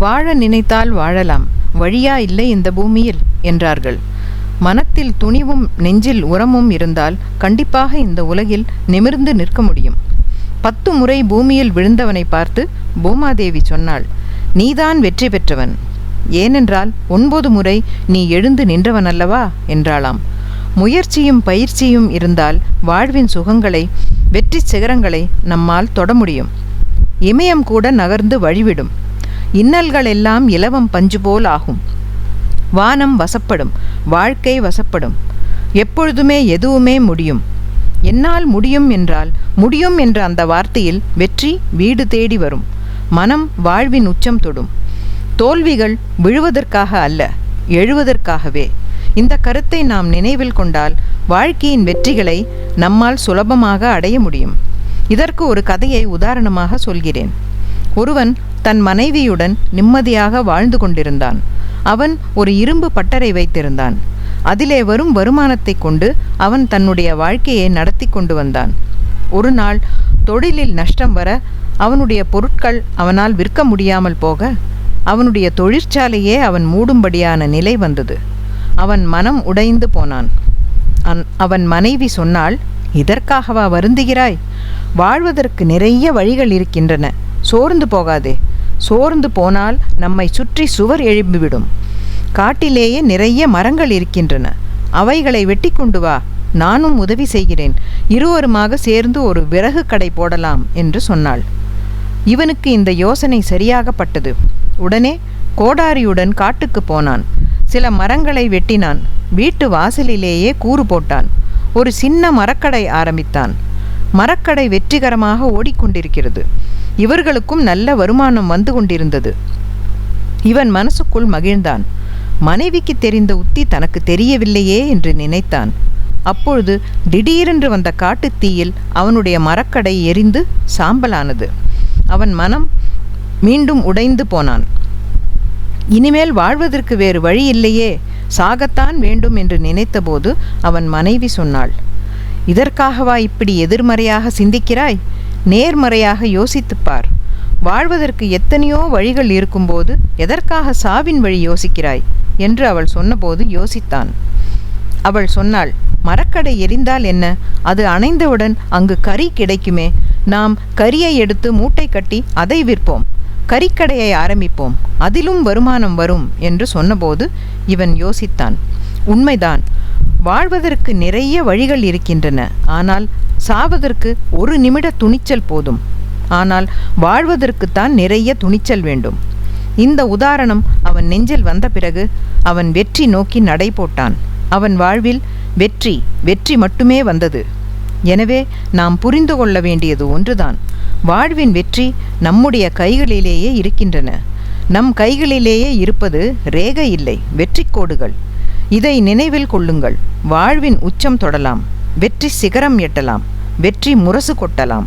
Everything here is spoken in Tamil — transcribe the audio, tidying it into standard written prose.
வாழ நினைத்தால் வாழலாம், வழியா இல்லை இந்த பூமியில் என்றார்கள். மனத்தில் துணிவும் நெஞ்சில் உரமும் இருந்தால் கண்டிப்பாக இந்த உலகில் நிமிர்ந்து நிற்க முடியும். 10 முறை பூமியில் விழுந்தவனை பார்த்து பூமாதேவி சொன்னாள், நீதான் வெற்றி பெற்றவன். ஏனென்றால் 9 முறை நீ எழுந்து நின்றவன் அல்லவா என்றாளாம். முயற்சியும் பயிற்சியும் இருந்தால் வாழ்வின் சுகங்களை, வெற்றி சிகரங்களை நம்மால் தொட முடியும். இமயம் கூட நகர்ந்து வழிவிடும். இன்னல்கள் எல்லாம் இலவம் பஞ்சு போல் ஆகும். வானம் வசப்படும், வாழ்க்கை வசப்படும். எப்பொழுதுமே எதுவுமே முடியும். என்னால் முடியும் என்றால் முடியும் என்ற அந்த வார்த்தையில் வெற்றி வீடு தேடி வரும். மனம் வாழ்வின் உச்சம் தொடும். தோல்விகள் விழுவதற்காக அல்ல, எழுவதற்காகவே. இந்த கருத்தை நாம் நினைவில் கொண்டால் வாழ்க்கையின் வெற்றிகளை நம்மால் சுலபமாக அடைய முடியும். இதற்கு ஒரு கதையை உதாரணமாக சொல்கிறேன். ஒருவன் தன் மனைவியுடன் நிம்மதியாக வாழ்ந்து கொண்டிருந்தான். அவன் ஒரு இரும்பு பட்டறை வைத்திருந்தான். அதிலே வரும் வருமானத்தை கொண்டு அவன் தன்னுடைய வாழ்க்கையை நடத்தி கொண்டு வந்தான். ஒரு நாள் தொழிலில் நஷ்டம் வர அவனுடைய பொருட்கள் அவனால் விற்க முடியாமல் போக அவனுடைய தொழிற்சாலையே அவன் மூடும்படியான நிலை வந்தது. அவன் மனம் உடைந்து போனான். அவன் மனைவி சொன்னாள், இதற்காகவா வருந்துகிறாய்? வாழ்வதற்கு நிறைய வழிகள் இருக்கின்றன, சோர்ந்து போகாதே. சோர்ந்து போனால் நம்மை சுற்றி சுவர் எழும்பிவிடும். காட்டிலேயே நிறைய மரங்கள் இருக்கின்றன, அவைகளை வெட்டி கொண்டு வா, நானும் உதவி செய்கிறேன். இருவருமாக சேர்ந்து ஒரு விறகு கடை போடலாம் என்று சொன்னாள். இவனுக்கு இந்த யோசனை சரியாகப்பட்டது. உடனே கோடாரியுடன் காட்டுக்கு போனான். சில மரங்களை வெட்டினான். வீட்டு வாசலிலேயே கூறு போட்டான். ஒரு சின்ன மரக்கடை ஆரம்பித்தான். மரக்கடை வெற்றிகரமாக ஓடிக்கொண்டிருக்கிறது. இவர்களுக்கும் நல்ல வருமானம் வந்து கொண்டிருந்தது. இவன் மனசுக்குள் மகிழ்ந்தான். மனைவிக்கு தெரிந்த உத்தி தனக்கு தெரியவில்லையே என்று நினைத்தான். அப்பொழுது திடீரென்று வந்த காட்டுத்தீயில் அவனுடைய மரக்கடை எரிந்து சாம்பலானது. அவன் மனம் மீண்டும் உடைந்து போனான். இனிமேல் வாழ்வதற்கு வேறு வழி இல்லையே, சாகத்தான் வேண்டும் என்று நினைத்தபோது அவன் மனைவி சொன்னாள், இதற்காகவா இப்படி எதிர்மறையாக சிந்திக்கிறாய்? நேர்மறையாக யோசித்துப்பார். வாழ்வதற்கு எத்தனையோ வழிகள் இருக்கும்போது எதற்காக சாவின் வழி யோசிக்கிறாய் என்று அவள் சொன்னபோது யோசித்தான். அவள் சொன்னாள், மரக்கடை எரிந்தால் என்ன, அது அணைந்தவுடன் அங்கு கறி கிடைக்குமே, நாம் கறியை எடுத்து மூட்டை கட்டி அதை விற்போம், கறிக்கடையை ஆரம்பிப்போம், அதிலும் வருமானம் வரும் என்று சொன்னபோது இவன் யோசித்தான். உண்மைதான், வாழ்வதற்கு நிறைய வழிகள் இருக்கின்றன. ஆனால் சாவதற்கு ஒரு நிமிட துணிச்சல் போதும். ஆனால் வாழ்வதற்குத்தான் நிறைய துணிச்சல் வேண்டும். இந்த உதாரணம் அவன் நெஞ்சில் வந்த பிறகு அவன் வெற்றி நோக்கி நடை போட்டான். அவன் வாழ்வில் வெற்றி வெற்றி மட்டுமே வந்தது. எனவே நாம் புரிந்து கொள்ள வேண்டியது ஒன்றுதான், வாழ்வின் வெற்றி நம்முடைய கைகளிலேயே இருக்கின்றன. நம் கைகளிலேயே இருப்பது ரேகை இல்லை, வெற்றி கோடுகள். இதை நினைவில் கொள்ளுங்கள். வாழ்வின் உச்சம் தொடலாம், வெற்றி சிகரம் எட்டலாம், வெற்றி முரசு கொட்டலாம்.